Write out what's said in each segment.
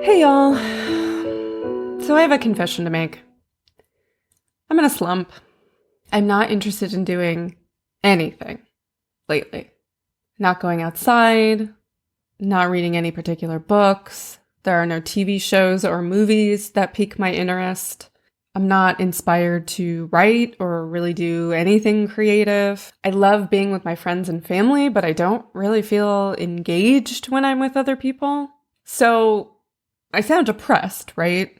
Hey y'all. So I have a confession to make. I'm in a slump. I'm not interested in doing anything lately. Not going outside, not reading any particular books. There are no TV shows or movies that pique my interest. I'm not inspired to write or really do anything creative. I love being with my friends and family, but I don't really feel engaged when I'm with other people. So I sound depressed, right?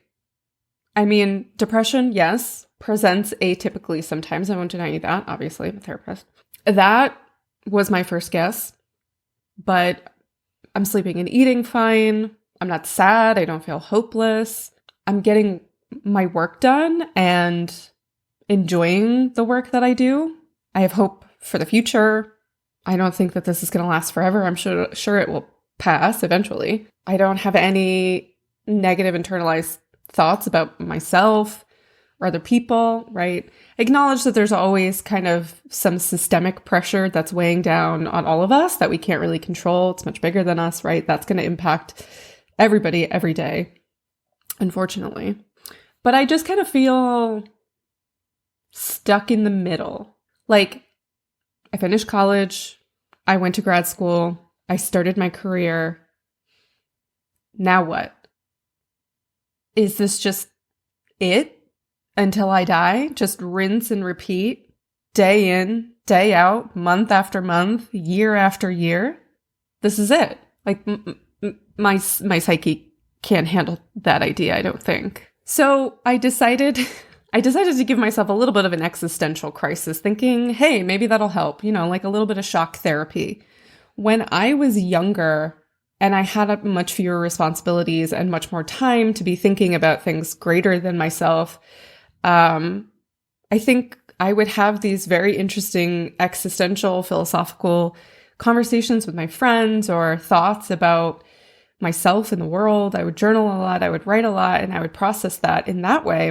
I mean, depression, yes, presents atypically sometimes. I won't deny you that. Obviously, I'm a therapist. That was my first guess, but I'm sleeping and eating fine. I'm not sad. I don't feel hopeless. I'm getting my work done and enjoying the work that I do. I have hope for the future. I don't think that this is going to last forever. I'm sure it will pass eventually. I don't have any negative internalized thoughts about myself or other people, right? Acknowledge that there's always kind of some systemic pressure that's weighing down on all of us that we can't really control. It's much bigger than us, right? That's going to impact everybody every day, unfortunately. But I just kind of feel stuck in the middle. Like, I finished college, I went to grad school, I started my career. Now what? Is this just it until I die? Just rinse and repeat, day in, day out, month after month, year after year? This is it. Like, my psyche can't handle that idea, I don't think. So I decided to give myself a little bit of an existential crisis, thinking, hey, maybe that'll help, like a little bit of shock therapy. When I was younger and I had much fewer responsibilities and much more time to be thinking about things greater than myself, I think I would have these very interesting existential, philosophical conversations with my friends or thoughts about myself and the world. I would journal a lot, I would write a lot, and I would process that in that way.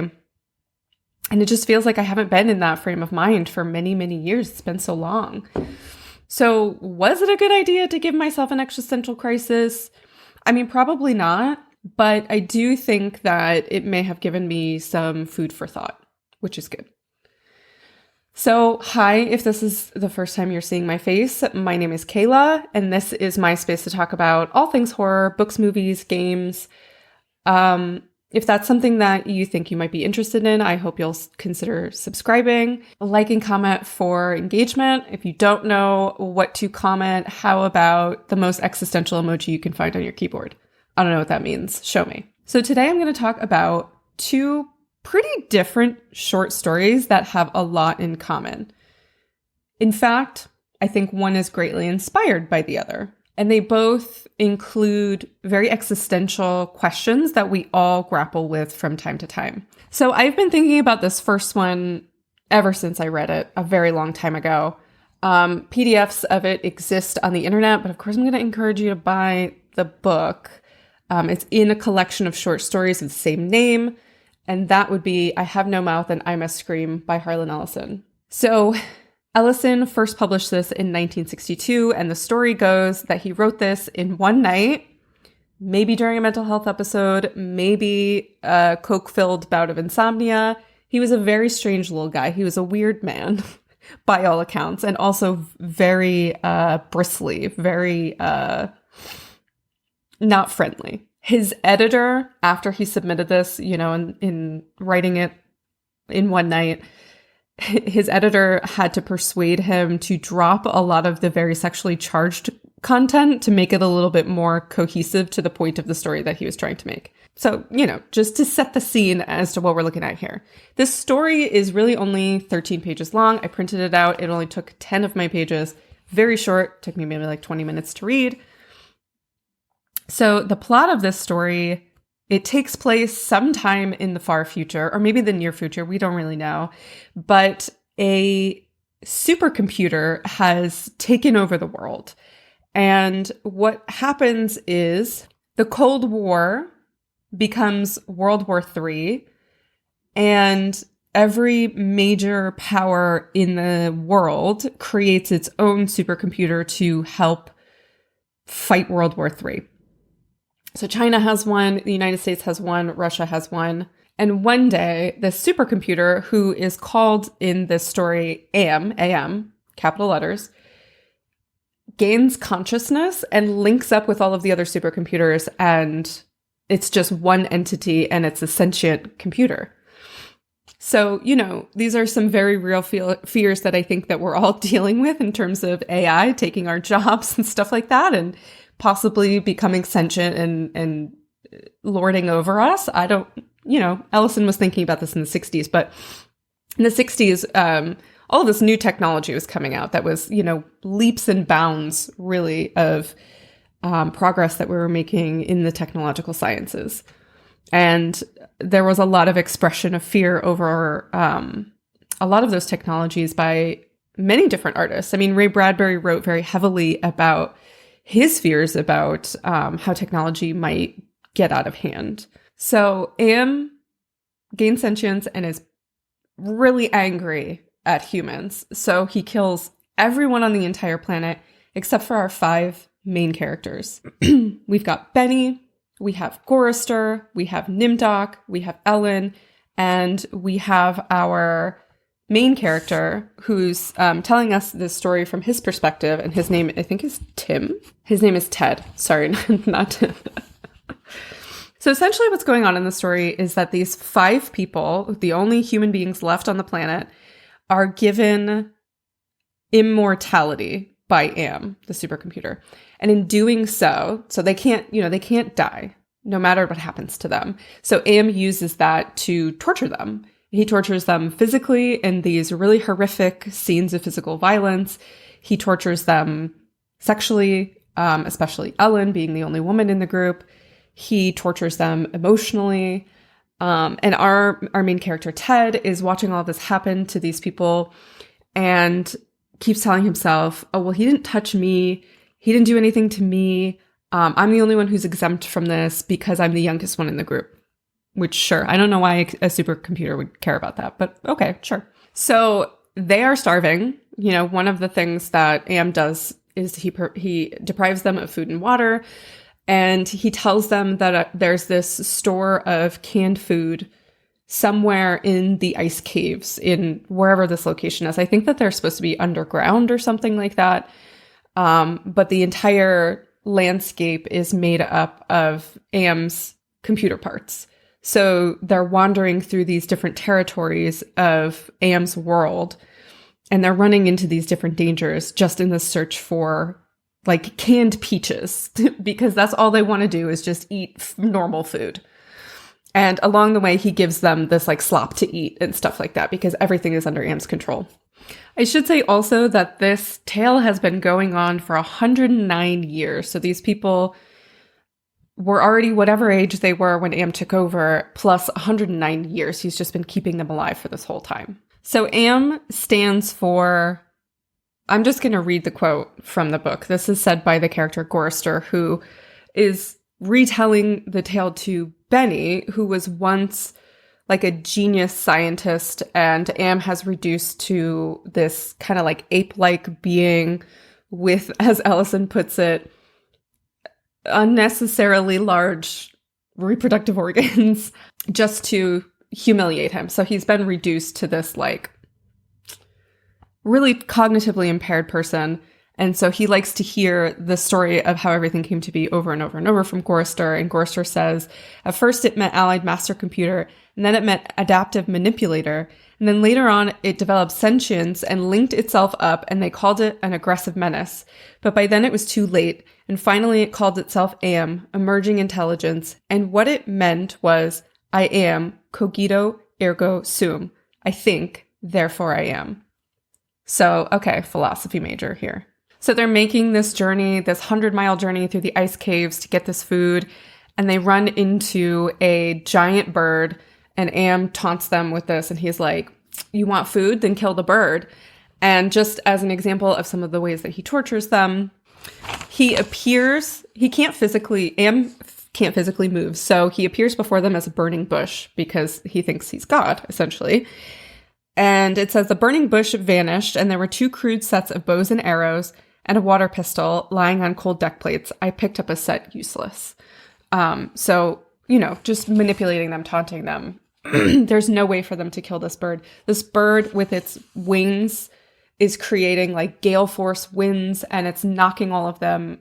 And it just feels like I haven't been in that frame of mind for many, many years. It's been so long. So was it a good idea to give myself an existential crisis? I mean, probably not, but I do think that it may have given me some food for thought, which is good. So, hi, if this is the first time you're seeing my face, my name is Kayla, and this is my space to talk about all things horror, books, movies, games. If that's something that you think you might be interested in, I hope you'll consider subscribing, like and comment for engagement. If you don't know what to comment, how about the most existential emoji you can find on your keyboard? I don't know what that means. Show me. So today I'm going to talk about two pretty different short stories that have a lot in common. In fact, I think one is greatly inspired by the other. And they both include very existential questions that we all grapple with from time to time. So I've been thinking about this first one ever since I read it a very long time ago. PDFs of it exist on the internet, but of course I'm going to encourage you to buy the book. It's in a collection of short stories of the same name, and that would be I Have No Mouth and I Must Scream by Harlan Ellison. So Ellison first published this in 1962, and the story goes that he wrote this in one night, maybe during a mental health episode, maybe a coke-filled bout of insomnia. He was a very strange little guy. He was a weird man, by all accounts, and also very bristly, very not friendly. His editor, after he submitted this, in writing it in one night, his editor had to persuade him to drop a lot of the very sexually charged content to make it a little bit more cohesive to the point of the story that he was trying to make. So, just to set the scene as to what we're looking at here. This story is really only 13 pages long. I printed it out. It only took 10 of my pages. Very short. Took me maybe like 20 minutes to read. So the plot of this story, it takes place sometime in the far future, or maybe the near future. We don't really know. But a supercomputer has taken over the world. And what happens is the Cold War becomes World War III, and every major power in the world creates its own supercomputer to help fight World War III. So China has one, the United States has one, Russia has one. And one day, this supercomputer, who is called in this story AM, capital letters, gains consciousness and links up with all of the other supercomputers, and it's just one entity, and it's a sentient computer. So, these are some very real fears that I think that we're all dealing with in terms of AI taking our jobs and stuff like that, and possibly becoming sentient and lording over us. I don't, Ellison was thinking about this in the 60s, but in the 60s, all of this new technology was coming out that was, leaps and bounds, really, of progress that we were making in the technological sciences. And there was a lot of expression of fear over a lot of those technologies by many different artists. I mean, Ray Bradbury wrote very heavily about his fears about how technology might get out of hand. So Am gains sentience and is really angry at humans. So he kills everyone on the entire planet except for our 5 main characters. We've got Benny, we have Gorister, we have Nimdok, we have Ellen, and we have our main character who's telling us this story from his perspective, and his name, I think, is Tim. His name is Ted. Sorry, not Tim. So essentially what's going on in the story is that these 5 people, the only human beings left on the planet, are given immortality by Am, the supercomputer. And in doing so they can't die no matter what happens to them. So Am uses that to torture them. He tortures them physically in these really horrific scenes of physical violence. He tortures them sexually, especially Ellen being the only woman in the group. He tortures them emotionally. And our main character, Ted, is watching all this happen to these people and keeps telling himself, oh, well, he didn't touch me. He didn't do anything to me. I'm the only one who's exempt from this because I'm the youngest one in the group. Which, sure, I don't know why a supercomputer would care about that, but okay, sure. So they are starving. One of the things that Am does is he deprives them of food and water. And he tells them that there's this store of canned food somewhere in the ice caves in wherever this location is. I think that they're supposed to be underground or something like that. But the entire landscape is made up of Am's computer parts. So they're wandering through these different territories of Am's world, and they're running into these different dangers just in the search for canned peaches, because that's all they want to do is just eat normal food. And along the way, he gives them this slop to eat and stuff like that, because everything is under Am's control. I should say also that this tale has been going on for 109 years. So these people were already whatever age they were when Am took over, plus 109 years. He's just been keeping them alive for this whole time. So Am stands for... I'm just going to read the quote from the book. This is said by the character Gorister, who is retelling the tale to Benny, who was once a genius scientist, and Am has reduced to this kind of ape-like being with, as Ellison puts it, unnecessarily large reproductive organs just to humiliate him. So he's been reduced to this really cognitively impaired person. And so he likes to hear the story of how everything came to be over and over and over from Gorister. And Gorister says, at first it meant Allied Master Computer, and then it meant Adaptive Manipulator. And then later on, it developed sentience and linked itself up, and they called it an aggressive menace. But by then it was too late. And finally it called itself Am, Emerging Intelligence. And what it meant was, I am, cogito ergo sum. I think, therefore I am. So, okay, philosophy major here. So they're making this journey, this 100-mile journey through the ice caves to get this food, and they run into a giant bird, and Am taunts them with this, and he's like, you want food? Then kill the bird. And just as an example of some of the ways that he tortures them, Am can't physically move, so he appears before them as a burning bush because he thinks he's God, essentially. And it says, the burning bush vanished, and there were 2 crude sets of bows and arrows and a water pistol lying on cold deck plates. I picked up a set useless. So, just manipulating them, taunting them. There's no way for them to kill this bird. This bird with its wings is creating like gale force winds, and it's knocking all of them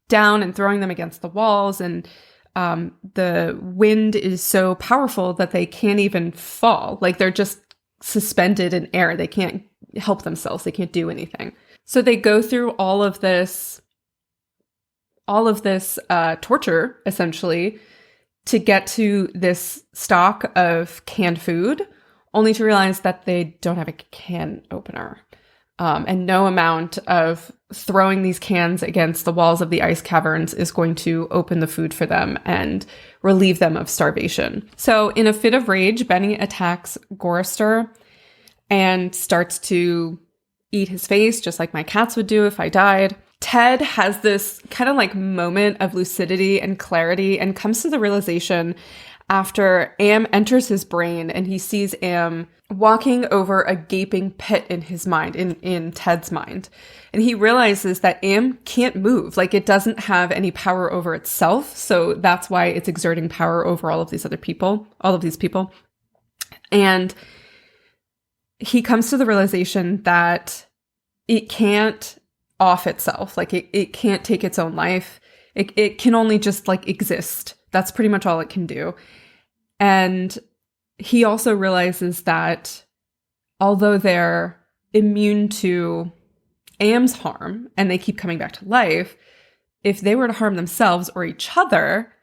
down and throwing them against the walls. And the wind is so powerful that they can't even fall. Like they're just suspended in air. They can't help themselves. They can't do anything. So they go through all of this torture, essentially, to get to this stock of canned food, only to realize that they don't have a can opener. And no amount of throwing these cans against the walls of the ice caverns is going to open the food for them and relieve them of starvation. So in a fit of rage, Benny attacks Gorister and starts to eat his face, just like my cats would do if I died. Ted has this kind of like moment of lucidity and clarity and comes to the realization after Am enters his brain and he sees Am walking over a gaping pit in his mind, in Ted's mind. And he realizes that Am can't move, like it doesn't have any power over itself. So that's why it's exerting power over all of these people. And he comes to the realization that it can't off itself. Like it can't take its own life. It can only just like exist. That's pretty much all it can do. And he also realizes that although they're immune to Am's harm and they keep coming back to life, if they were to harm themselves or each other,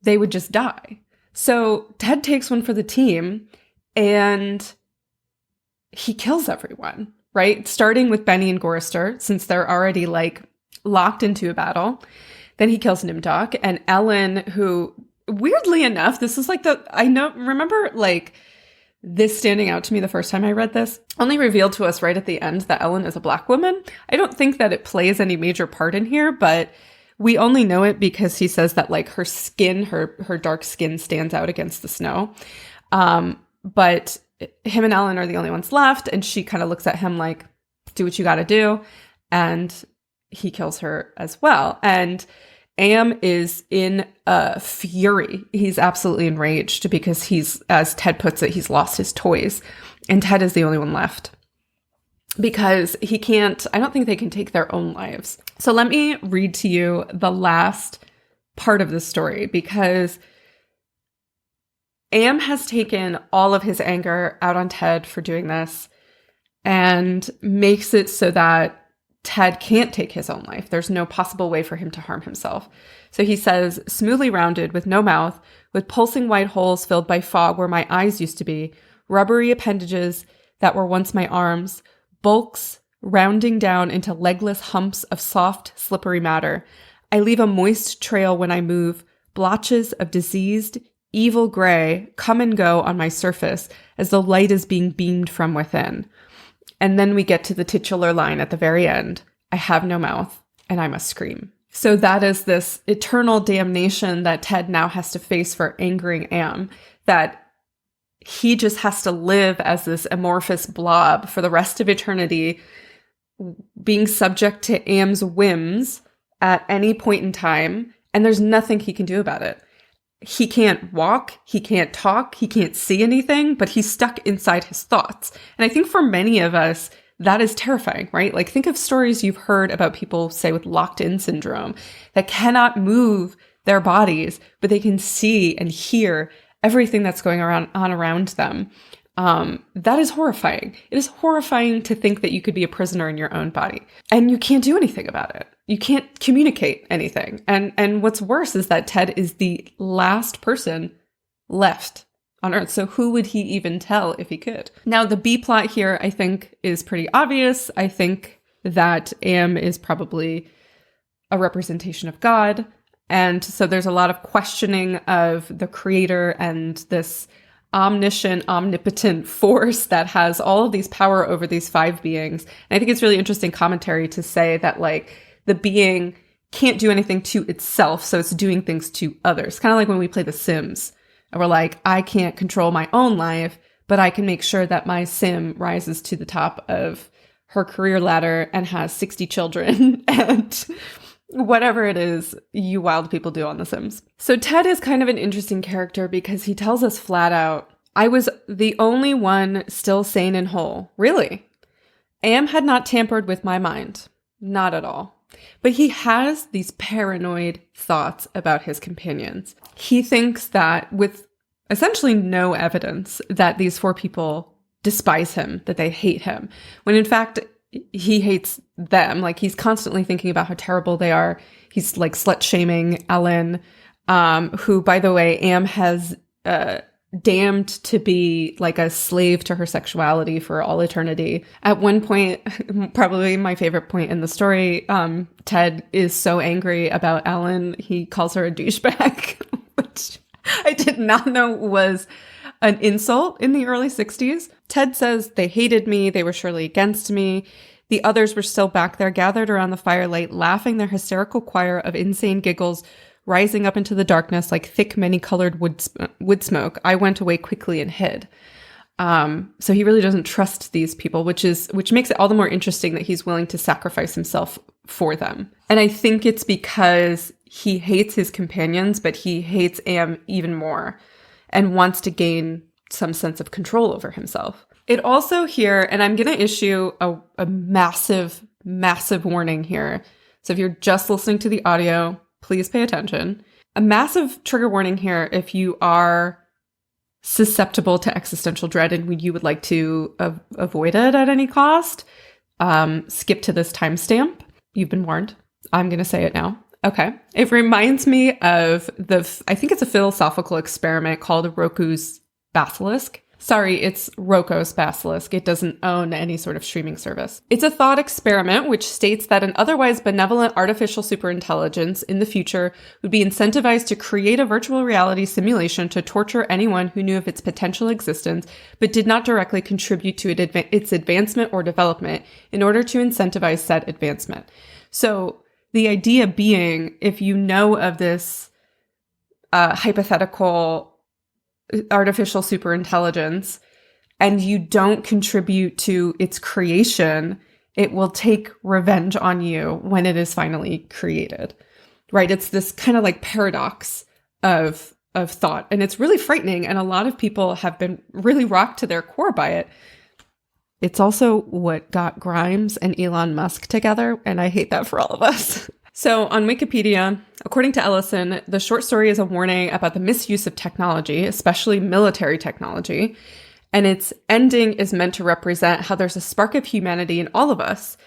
they would just die. So Ted takes one for the team and he kills everyone. Right? Starting with Benny and Gorister, since they're already like locked into a battle. Then he kills Nimdok and Ellen, who weirdly enough, this is like remember like this standing out to me the first time I read this, only revealed to us right at the end that Ellen is a Black woman. I don't think that it plays any major part in here, but we only know it because he says that like her skin, her dark skin stands out against the snow. But him and Ellen are the only ones left, and she kind of looks at him like, do what you got to do. And he kills her as well. And Am is in a fury. He's absolutely enraged because he's, as Ted puts it, he's lost his toys. And Ted is the only one left because I don't think they can take their own lives. So let me read to you the last part of the story, because Am has taken all of his anger out on Ted for doing this and makes it so that Ted can't take his own life. There's no possible way for him to harm himself. So he says, smoothly rounded, with no mouth, with pulsing white holes filled by fog where my eyes used to be, rubbery appendages that were once my arms, bulks rounding down into legless humps of soft, slippery matter. I leave a moist trail when I move, blotches of diseased, evil gray come and go on my surface as though light is being beamed from within. And then we get to the titular line at the very end. I have no mouth and I must scream. So that is this eternal damnation that Ted now has to face for angering Am, that he just has to live as this amorphous blob for the rest of eternity, being subject to Am's whims at any point in time. And there's nothing he can do about it. He can't walk, he can't talk, he can't see anything, but he's stuck inside his thoughts. And I think for many of us, that is terrifying, right? Like think of stories you've heard about people, say, with locked-in syndrome that cannot move their bodies, but they can see and hear everything that's going on around them. That is horrifying. It is horrifying to think that you could be a prisoner in your own body and you can't do anything about it. You can't communicate anything. And what's worse is that Ted is the last person left on Earth. So who would he even tell if he could? Now, the B plot here, I think, is pretty obvious. I think that Am is probably a representation of God. And so there's a lot of questioning of the creator and this omniscient, omnipotent force that has all of these power over these five beings. And I think it's really interesting commentary to say that like the being can't do anything to itself, so it's doing things to others. Kind of like when we play The Sims and we're like, I can't control my own life, but I can make sure that my sim rises to the top of her career ladder and has 60 children and whatever it is you wild people do on The Sims. So Ted is kind of an interesting character because he tells us flat out, I was the only one still sane and whole. Really? Am had not tampered with my mind. Not at all. But he has these paranoid thoughts about his companions. He thinks that with essentially no evidence that these 4 people despise him, that they hate him, when in fact he hates them. Like, he's constantly thinking about how terrible they are. He's like slut shaming Ellen, who, by the way, Am has damned to be like a slave to her sexuality for all eternity. At one point, probably my favorite point in the story, Ted is so angry about Ellen, he calls her a douchebag, which I did not know was an insult in the early 60s. Ted says, they hated me, they were surely against me. The others were still back there, gathered around the firelight, laughing their hysterical choir of insane giggles, rising up into the darkness like thick, many-colored wood smoke. I went away quickly and hid. So he really doesn't trust these people, which makes it all the more interesting that he's willing to sacrifice himself for them. And I think it's because he hates his companions, but he hates Am even more and wants to gain some sense of control over himself. It also here, and I'm going to issue a massive, massive warning here. So if you're just listening to the audio, please pay attention. A massive trigger warning here if you are susceptible to existential dread and you would like to avoid it at any cost. Skip to this timestamp. You've been warned. I'm going to say it now. Okay. It reminds me of I think it's a philosophical experiment called Roku's Basilisk. Sorry, it's Roko's Basilisk. It doesn't own any sort of streaming service. It's a thought experiment which states that an otherwise benevolent artificial superintelligence in the future would be incentivized to create a virtual reality simulation to torture anyone who knew of its potential existence but did not directly contribute to its advancement or development in order to incentivize said advancement. So the idea being, if you know of this hypothetical artificial superintelligence and you don't contribute to its creation, it will take revenge on you when it is finally created, right? It's this kind of like paradox of thought, and it's really frightening, and a lot of people have been really rocked to their core by it. It's also what got Grimes and Elon Musk together, and I hate that for all of us. So on Wikipedia, according to Ellison, the short story is a warning about the misuse of technology, especially military technology, and its ending is meant to represent how there's a spark of humanity in all of us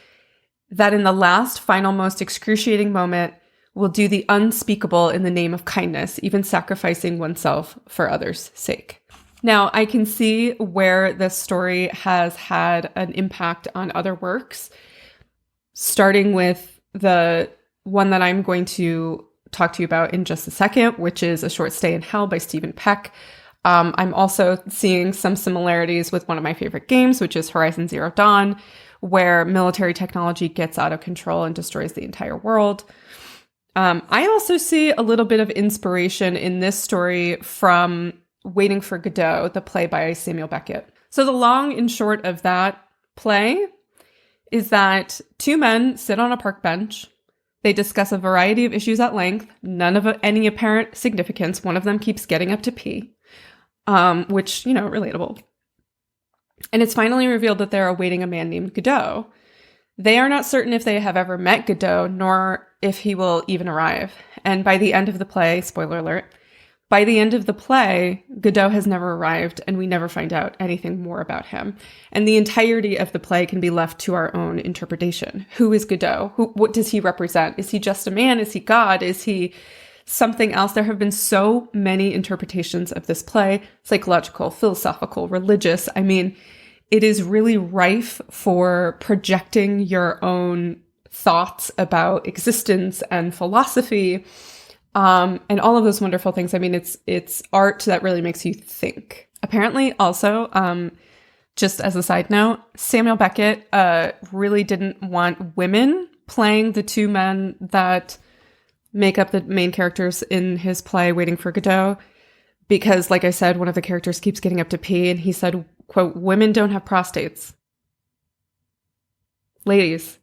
that in the last, final, most excruciating moment will do the unspeakable in the name of kindness, even sacrificing oneself for others' sake. Now, I can see where this story has had an impact on other works, starting with the one that I'm going to talk to you about in just a second, which is A Short Stay in Hell by Stephen Peck. I'm also seeing some similarities with one of my favorite games, which is Horizon Zero Dawn, where military technology gets out of control and destroys the entire world. I also see a little bit of inspiration in this story from Waiting for Godot, the play by Samuel Beckett. So the long and short of that play is that 2 men sit on a park bench. They discuss a variety of issues at length, none of any apparent significance. One of them keeps getting up to pee, which, relatable. And it's finally revealed that they're awaiting a man named Godot. They are not certain if they have ever met Godot, nor if he will even arrive. And by the end of the play, spoiler alert, by the end of the play, Godot has never arrived, and we never find out anything more about him. And the entirety of the play can be left to our own interpretation. Who is Godot? What does he represent? Is he just a man? Is he God? Is he something else? There have been so many interpretations of this play, psychological, philosophical, religious. I mean, it is really rife for projecting your own thoughts about existence and philosophy. And all of those wonderful things. I mean, it's art that really makes you think. Apparently, also, just as a side note, Samuel Beckett really didn't want women playing the 2 men that make up the main characters in his play, Waiting for Godot, because, like I said, one of the characters keeps getting up to pee, and he said, quote, "Women don't have prostates. Ladies,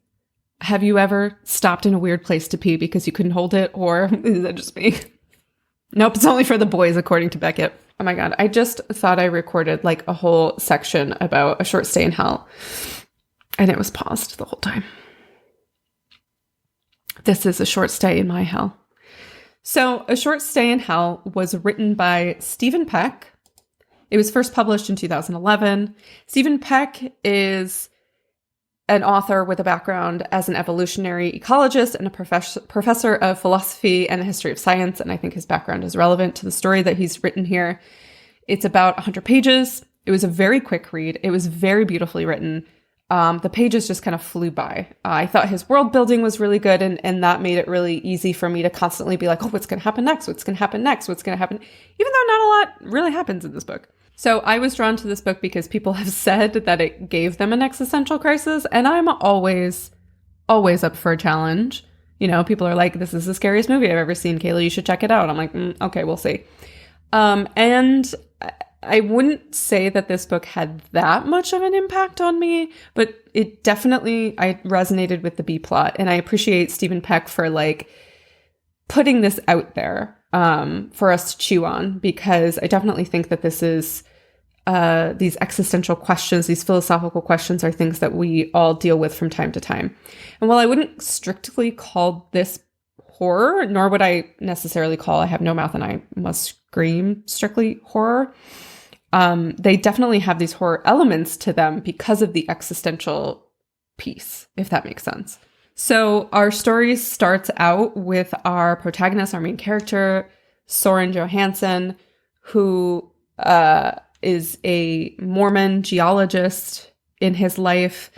Have you ever stopped in a weird place to pee because you couldn't hold it? Or is that just me? Nope, it's only for the boys, according to Beckett. Oh my God, I just thought I recorded like a whole section about A Short Stay in Hell, and it was paused the whole time. This is A Short Stay in My Hell. So A Short Stay in Hell was written by Stephen Peck. It was first published in 2011. Stephen Peck is an author with a background as an evolutionary ecologist and a professor of philosophy and the history of science, and I think his background is relevant to the story that he's written here. It's about 100 pages. It was a very quick read. It was very beautifully written. The pages just kind of flew by. I thought his world building was really good, and that made it really easy for me to constantly be like, oh, what's going to happen next? What's going to happen next? What's going to happen? Even though not a lot really happens in this book. So I was drawn to this book because people have said that it gave them an existential crisis, and I'm always up for a challenge. You know, people are like, this is the scariest movie I've ever seen, Kayla, you should check it out. I'm like, okay, we'll see. And I wouldn't say that this book had that much of an impact on me, but it definitely, I resonated with the B plot, and I appreciate Stephen Peck for like putting this out there for us to chew on, because I definitely think that this is these existential questions, these philosophical questions are things that we all deal with from time to time. And while I wouldn't strictly call this horror, nor would I necessarily call I Have No Mouth and I Must Scream strictly horror, they definitely have these horror elements to them because of the existential piece, if that makes sense. So our story starts out with our protagonist, our main character, Soren Johansson, who is a Mormon geologist. In his life,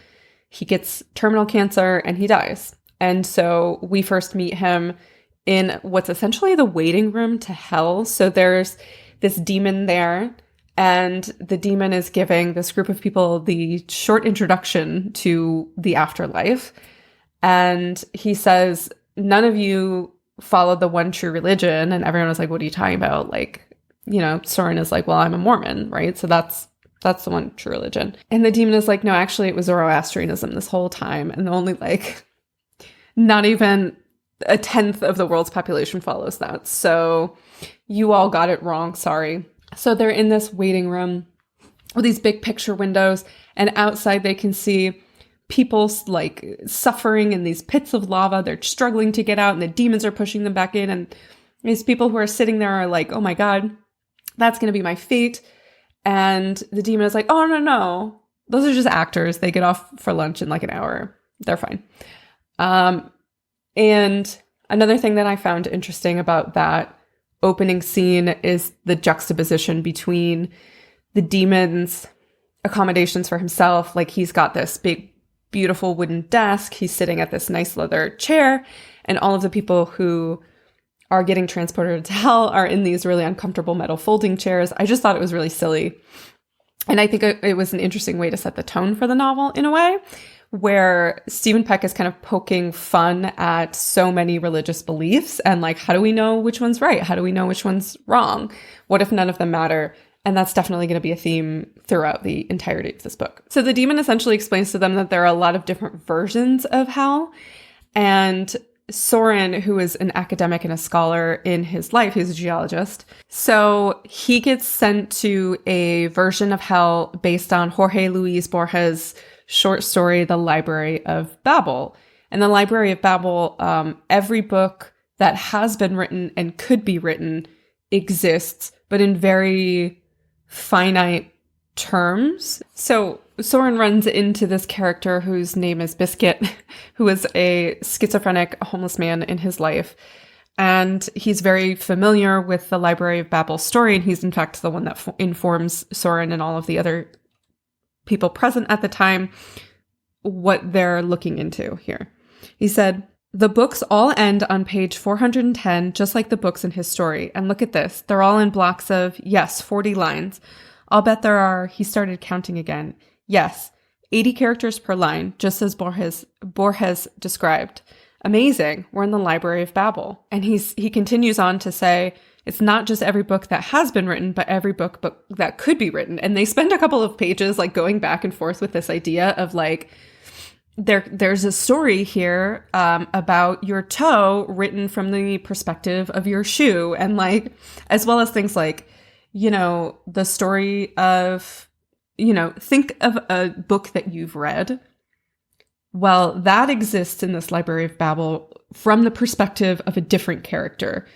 he gets terminal cancer and he dies. And so we first meet him in what's essentially the waiting room to hell. So there's this demon there, and the demon is giving this group of people the short introduction to the afterlife. And he says, none of you followed the one true religion. And everyone was like, what are you talking about? Like, you know, Soren is like, well, I'm a Mormon, right? So that's the one true religion. And the demon is like, no, actually it was Zoroastrianism this whole time. And only like not even a tenth of the world's population follows that. So you all got it wrong. Sorry. So they're in this waiting room with these big picture windows, and outside they can see people like suffering in these pits of lava. They're struggling to get out, and the demons are pushing them back in. And these people who are sitting there are like, oh my God, that's going to be my fate. And the demon is like, oh, no. Those are just actors. They get off for lunch in like an hour. They're fine. And another thing that I found interesting about that opening scene is the juxtaposition between the demon's accommodations for himself. Like, he's got this big, beautiful wooden desk. He's sitting at this nice leather chair, and all of the people who are getting transported to hell are in these really uncomfortable metal folding chairs. I just thought it was really silly. And I think it was an interesting way to set the tone for the novel in a way, where Stephen Peck is kind of poking fun at so many religious beliefs and like, how do we know which one's right? How do we know which one's wrong? What if none of them matter? And that's definitely going to be a theme throughout the entirety of this book. So the demon essentially explains to them that there are a lot of different versions of hell. And Soren, who is an academic and a scholar in his life, he's a geologist. So he gets sent to a version of hell based on Jorge Luis Borges' short story, The Library of Babel. And The Library of Babel, every book that has been written and could be written exists, but in very finite terms. So Soren runs into this character whose name is Biscuit, who is a schizophrenic homeless man in his life. And he's very familiar with the Library of Babel story. And he's in fact the one that informs Soren and all of the other people present at the time what they're looking into here. He said, the books all end on page 410, just like the books in his story. And look at this. They're all in blocks of, yes, 40 lines. I'll bet there are, he started counting again. Yes, 80 characters per line, just as Borges described. Amazing. We're in the Library of Babel. And he continues on to say, it's not just every book that has been written, but every book that could be written. And they spend a couple of pages like going back and forth with this idea of like, there's a story here about your toe written from the perspective of your shoe, and like, as well as things like, the story of, think of a book that you've read. Well, that exists in this Library of Babel from the perspective of a different character.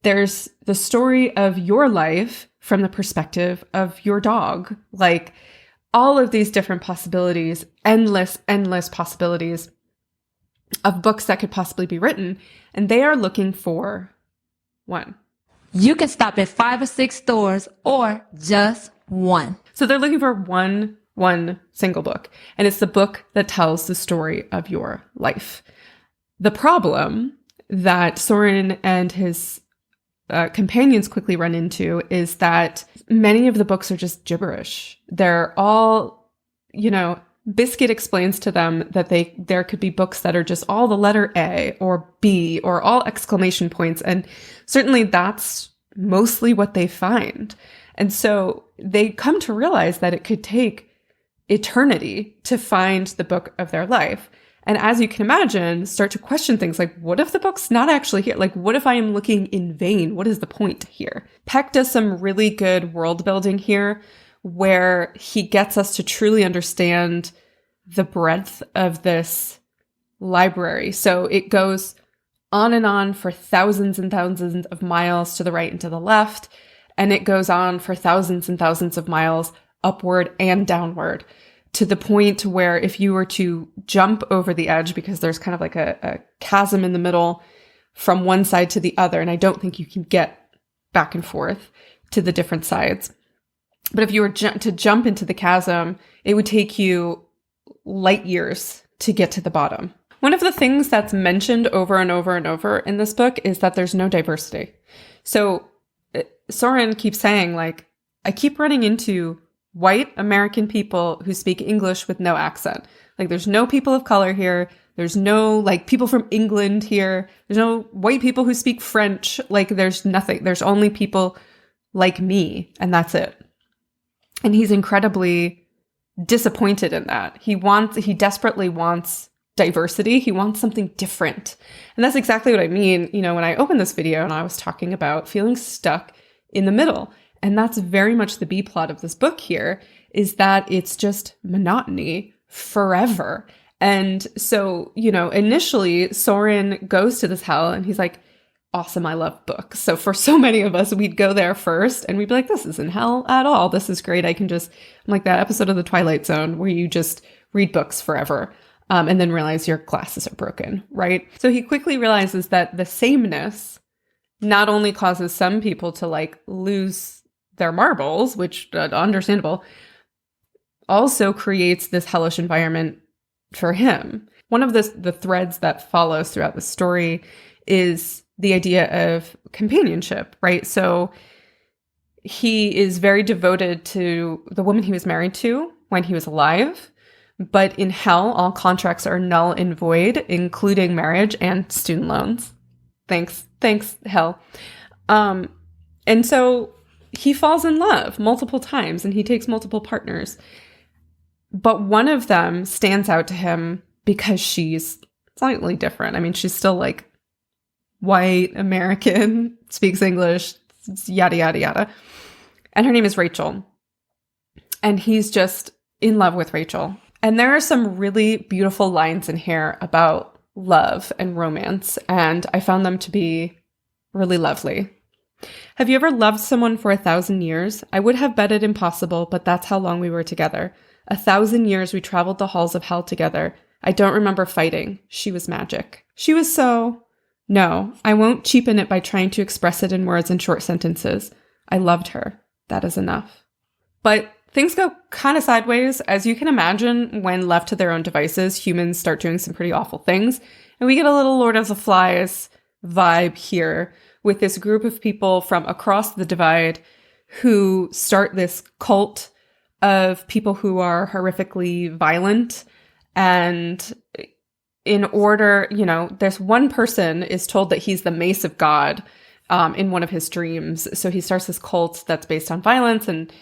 There's the story of your life from the perspective of your dog. Like, all of these different possibilities, endless possibilities of books that could possibly be written. And they are looking for one. You can stop at 5 or 6 stores or just one. So they're looking for one single book. And it's the book that tells the story of your life. The problem that Soren and his companions quickly run into is that many of the books are just gibberish. They're all, Biscuit explains to them that there could be books that are just all the letter A or B or all exclamation points. And certainly that's mostly what they find. And so they come to realize that it could take eternity to find the book of their life. And as you can imagine, start to question things like, what if the book's not actually here? Like, what if I am looking in vain? What is the point here? Peck does some really good world building here where he gets us to truly understand the breadth of this library. So it goes on and on for thousands and thousands of miles to the right and to the left. And it goes on for thousands and thousands of miles upward and downward, to the point where if you were to jump over the edge, because there's kind of like a chasm in the middle from one side to the other, and I don't think you can get back and forth to the different sides. But if you were to jump into the chasm, it would take you light years to get to the bottom. One of the things that's mentioned over and over and over in this book is that there's no diversity. So Soren keeps saying, like, I keep running into white American people who speak English with no accent. Like, there's no people of color here. There's no, like, people from England here. There's no white people who speak French. Like, there's nothing. There's only people like me, and that's it. And he's incredibly disappointed in that. He desperately wants diversity. He wants something different. And that's exactly what I mean, when I opened this video and I was talking about feeling stuck in the middle. And that's very much the B plot of this book here, is that it's just monotony forever. And so, initially Soren goes to this hell and he's like, awesome, I love books. So for so many of us, we'd go there first and we'd be like, this isn't hell at all. This is great. I'm like that episode of The Twilight Zone where you just read books forever and then realize your glasses are broken, right? So he quickly realizes that the sameness not only causes some people to like lose their marbles, which understandable, also creates this hellish environment for him. One of the threads that follows throughout the story is the idea of companionship, right? So he is very devoted to the woman he was married to when he was alive, but in hell, all contracts are null and void, including marriage and student loans. Thanks, hell. And so he falls in love multiple times and he takes multiple partners. But one of them stands out to him because she's slightly different. I mean, she's still like white, American, speaks English, yada, yada, yada. And her name is Rachel. And he's just in love with Rachel. And there are some really beautiful lines in here about love and romance. And I found them to be really lovely. Have you ever loved someone for 1,000 years? I would have bet it impossible, but that's how long we were together. 1,000 years we traveled the halls of hell together. I don't remember fighting. She was magic. She was so... No, I won't cheapen it by trying to express it in words and short sentences. I loved her. That is enough. But things go kind of sideways. As you can imagine, when left to their own devices, humans start doing some pretty awful things. And we get a little Lord of the Flies vibe here with this group of people from across the divide who start this cult of people who are horrifically violent. And in order, this one person is told that he's the mace of God in one of his dreams. So he starts this cult that's based on violence, and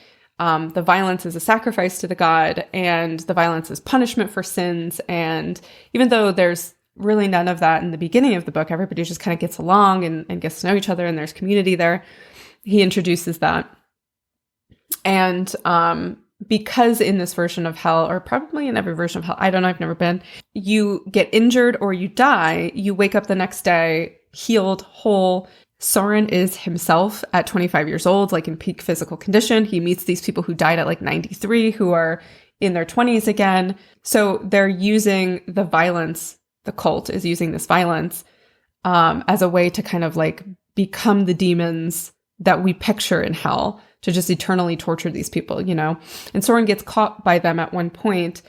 The violence is a sacrifice to the god, and the violence is punishment for sins. And even though there's really none of that in the beginning of the book, everybody just kind of gets along and gets to know each other, and there's community there. He introduces that. And because in this version of hell, or probably in every version of hell, I don't know, I've never been, you get injured or you die, you wake up the next day healed, whole. Soren is himself at 25 years old, like in peak physical condition. He meets these people who died at like 93 who are in their 20s again. So they're using the violence, the cult is using this violence as a way to kind of like become the demons that we picture in hell, to just eternally torture these people, you know? And Soren gets caught by them at one point,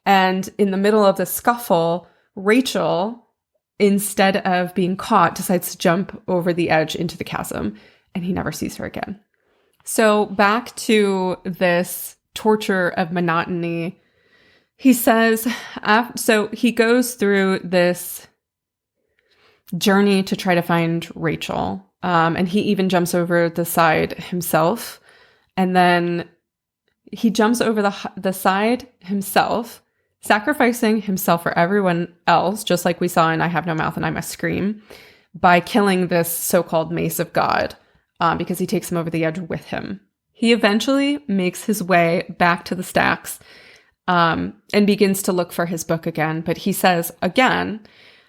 and in the middle of the scuffle, Rachel, instead of being caught, decides to jump over the edge into the chasm, and he never sees her again. So back to this torture of monotony, he says, so he goes through this journey to try to find Rachel, and he even jumps over the side himself. And then he jumps over the side himself, sacrificing himself for everyone else, just like we saw in I Have No Mouth and I Must Scream, by killing this so-called Mace of God, because he takes him over the edge with him. He eventually makes his way back to the stacks and begins to look for his book again. But he says, again,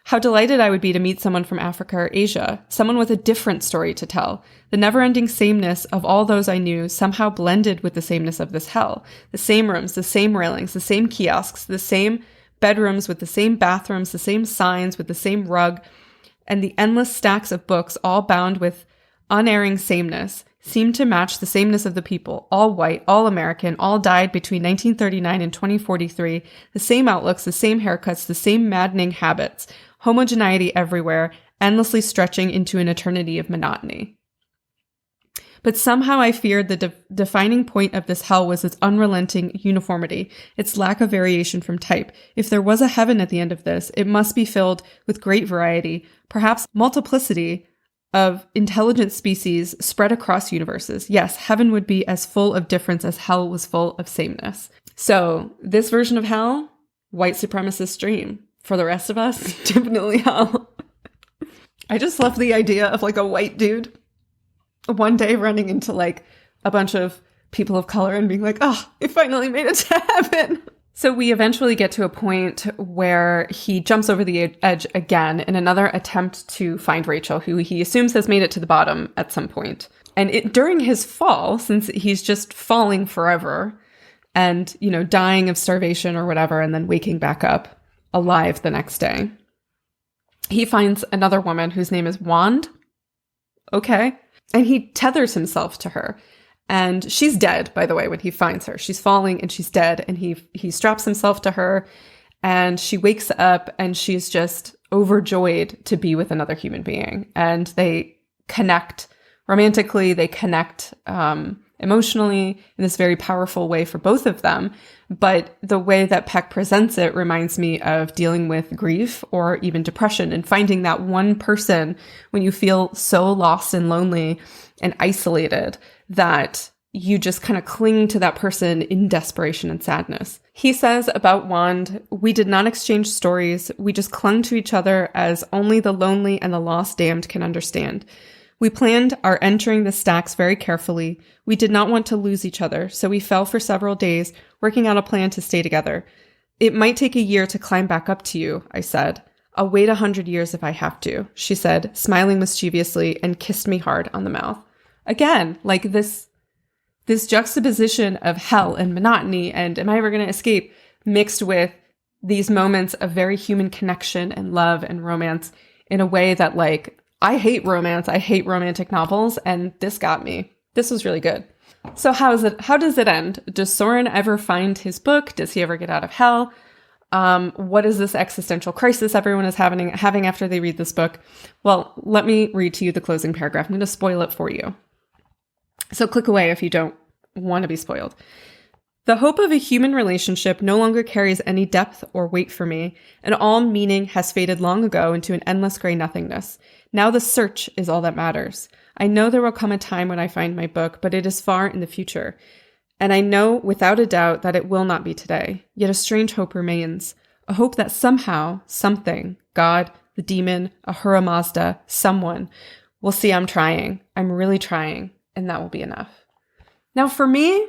how delighted I would be to meet someone from Africa or Asia, someone with a different story to tell. The never-ending sameness of all those I knew somehow blended with the sameness of this hell. The same rooms, the same railings, the same kiosks, the same bedrooms with the same bathrooms, the same signs with the same rug, and the endless stacks of books, all bound with unerring sameness, seemed to match the sameness of the people, all white, all American, all died between 1939 and 2043, the same outlooks, the same haircuts, the same maddening habits, homogeneity everywhere, endlessly stretching into an eternity of monotony. But somehow I feared the defining point of this hell was its unrelenting uniformity, its lack of variation from type. If there was a heaven at the end of this, it must be filled with great variety, perhaps multiplicity of intelligent species spread across universes. Yes, heaven would be as full of difference as hell was full of sameness. So this version of hell, white supremacist dream. For the rest of us, definitely hell. I just love the idea of like a white dude one day running into like a bunch of people of color and being like, oh, I finally made it to heaven. So we eventually get to a point where he jumps over the edge again in another attempt to find Rachel, who he assumes has made it to the bottom at some point. And during his fall, since he's just falling forever and, you know, dying of starvation or whatever, and then waking back up alive the next day, he finds another woman whose name is Wand. Okay. And he tethers himself to her. And she's dead, by the way, when he finds her. She's falling and she's dead. And he straps himself to her, and she wakes up and she's just overjoyed to be with another human being. And they connect romantically. They connect emotionally in this very powerful way for both of them. But the way that Peck presents it reminds me of dealing with grief or even depression, and finding that one person when you feel so lost and lonely and isolated that you just kind of cling to that person in desperation and sadness. He says about Wand, we did not exchange stories. We just clung to each other as only the lonely and the lost damned can understand. We planned our entering the stacks very carefully. We did not want to lose each other, so we fell for several days, working out a plan to stay together. It might take a year to climb back up to you, I said. I'll wait 100 years if I have to, she said, smiling mischievously, and kissed me hard on the mouth. Again, like this juxtaposition of hell and monotony and am I ever going to escape, mixed with these moments of very human connection and love and romance in a way that, like, I hate romance. I hate romantic novels, and this got me. This was really good. So how does it end? Does Soren ever find his book? Does he ever get out of hell? What is this existential crisis everyone is having after they read this book? Well, let me read to you the closing paragraph. I'm going to spoil it for you. So click away if you don't want to be spoiled. The hope of a human relationship no longer carries any depth or weight for me, and all meaning has faded long ago into an endless gray nothingness. Now the search is all that matters. I know there will come a time when I find my book, but it is far in the future. And I know without a doubt that it will not be today. Yet a strange hope remains. A hope that somehow, something, God, the demon, Ahura Mazda, someone, will see I'm trying. I'm really trying. And that will be enough. Now for me,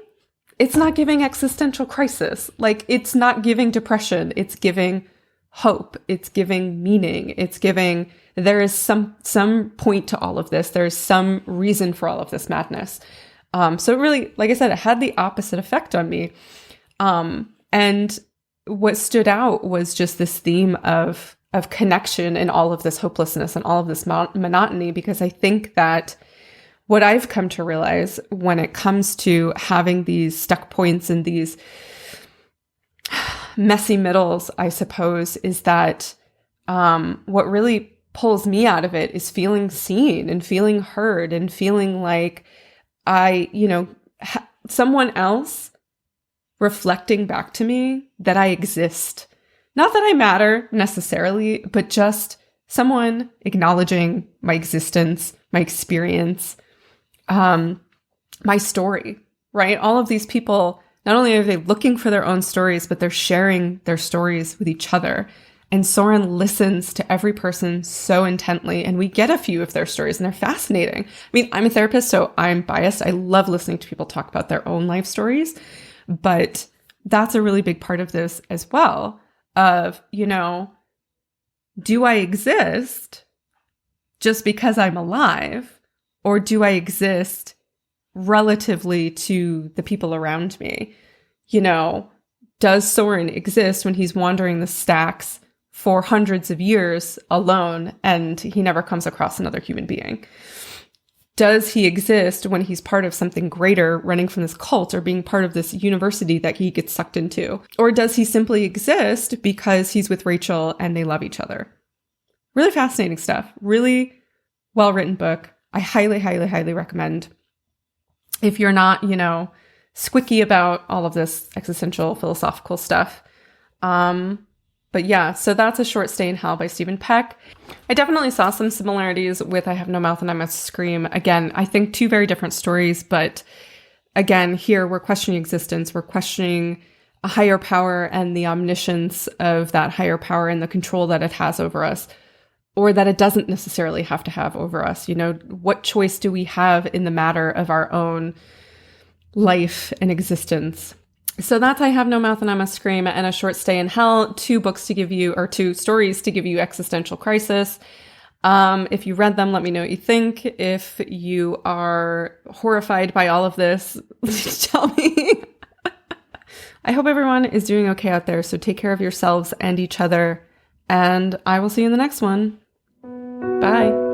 it's not giving existential crisis. Like, it's not giving depression. It's giving hope. It's giving meaning. It's giving, there is some point to all of this. There's some reason for all of this madness. So it really, like I said, it had the opposite effect on me. And what stood out was just this theme of connection and all of this hopelessness and all of this monotony, because I think that what I've come to realize when it comes to having these stuck points and these messy middles, I suppose, is that what really pulls me out of it is feeling seen and feeling heard and feeling like someone else reflecting back to me that I exist. Not that I matter necessarily, but just someone acknowledging my existence, my experience, my story, right? All of these people, not only are they looking for their own stories, but they're sharing their stories with each other. And Soren listens to every person so intently, and we get a few of their stories, and they're fascinating. I mean, I'm a therapist, so I'm biased. I love listening to people talk about their own life stories, but that's a really big part of this as well, of, do I exist just because I'm alive, or do I exist relatively to the people around me? Does Soren exist when he's wandering the stacks for hundreds of years alone and he never comes across another human being? Does he exist when he's part of something greater, running from this cult or being part of this university that he gets sucked into? Or does he simply exist because he's with Rachel and they love each other? Really fascinating stuff. Really well-written book. I highly, highly, highly recommend. If you're not, squicky about all of this existential philosophical stuff. But yeah, so that's A Short Stay in Hell by Stephen Peck. I definitely saw some similarities with I Have No Mouth and I Must Scream. Again, I think two very different stories, but again, here we're questioning existence. We're questioning a higher power and the omniscience of that higher power and the control that it has over us, or that it doesn't necessarily have to have over us. What choice do we have in the matter of our own life and existence? So that's I Have No Mouth and I Must Scream and A Short Stay in Hell, two stories to give you existential crisis. If you read them, let me know what you think. If you are horrified by all of this, tell me. I hope everyone is doing okay out there. So take care of yourselves and each other. And I will see you in the next one. Bye.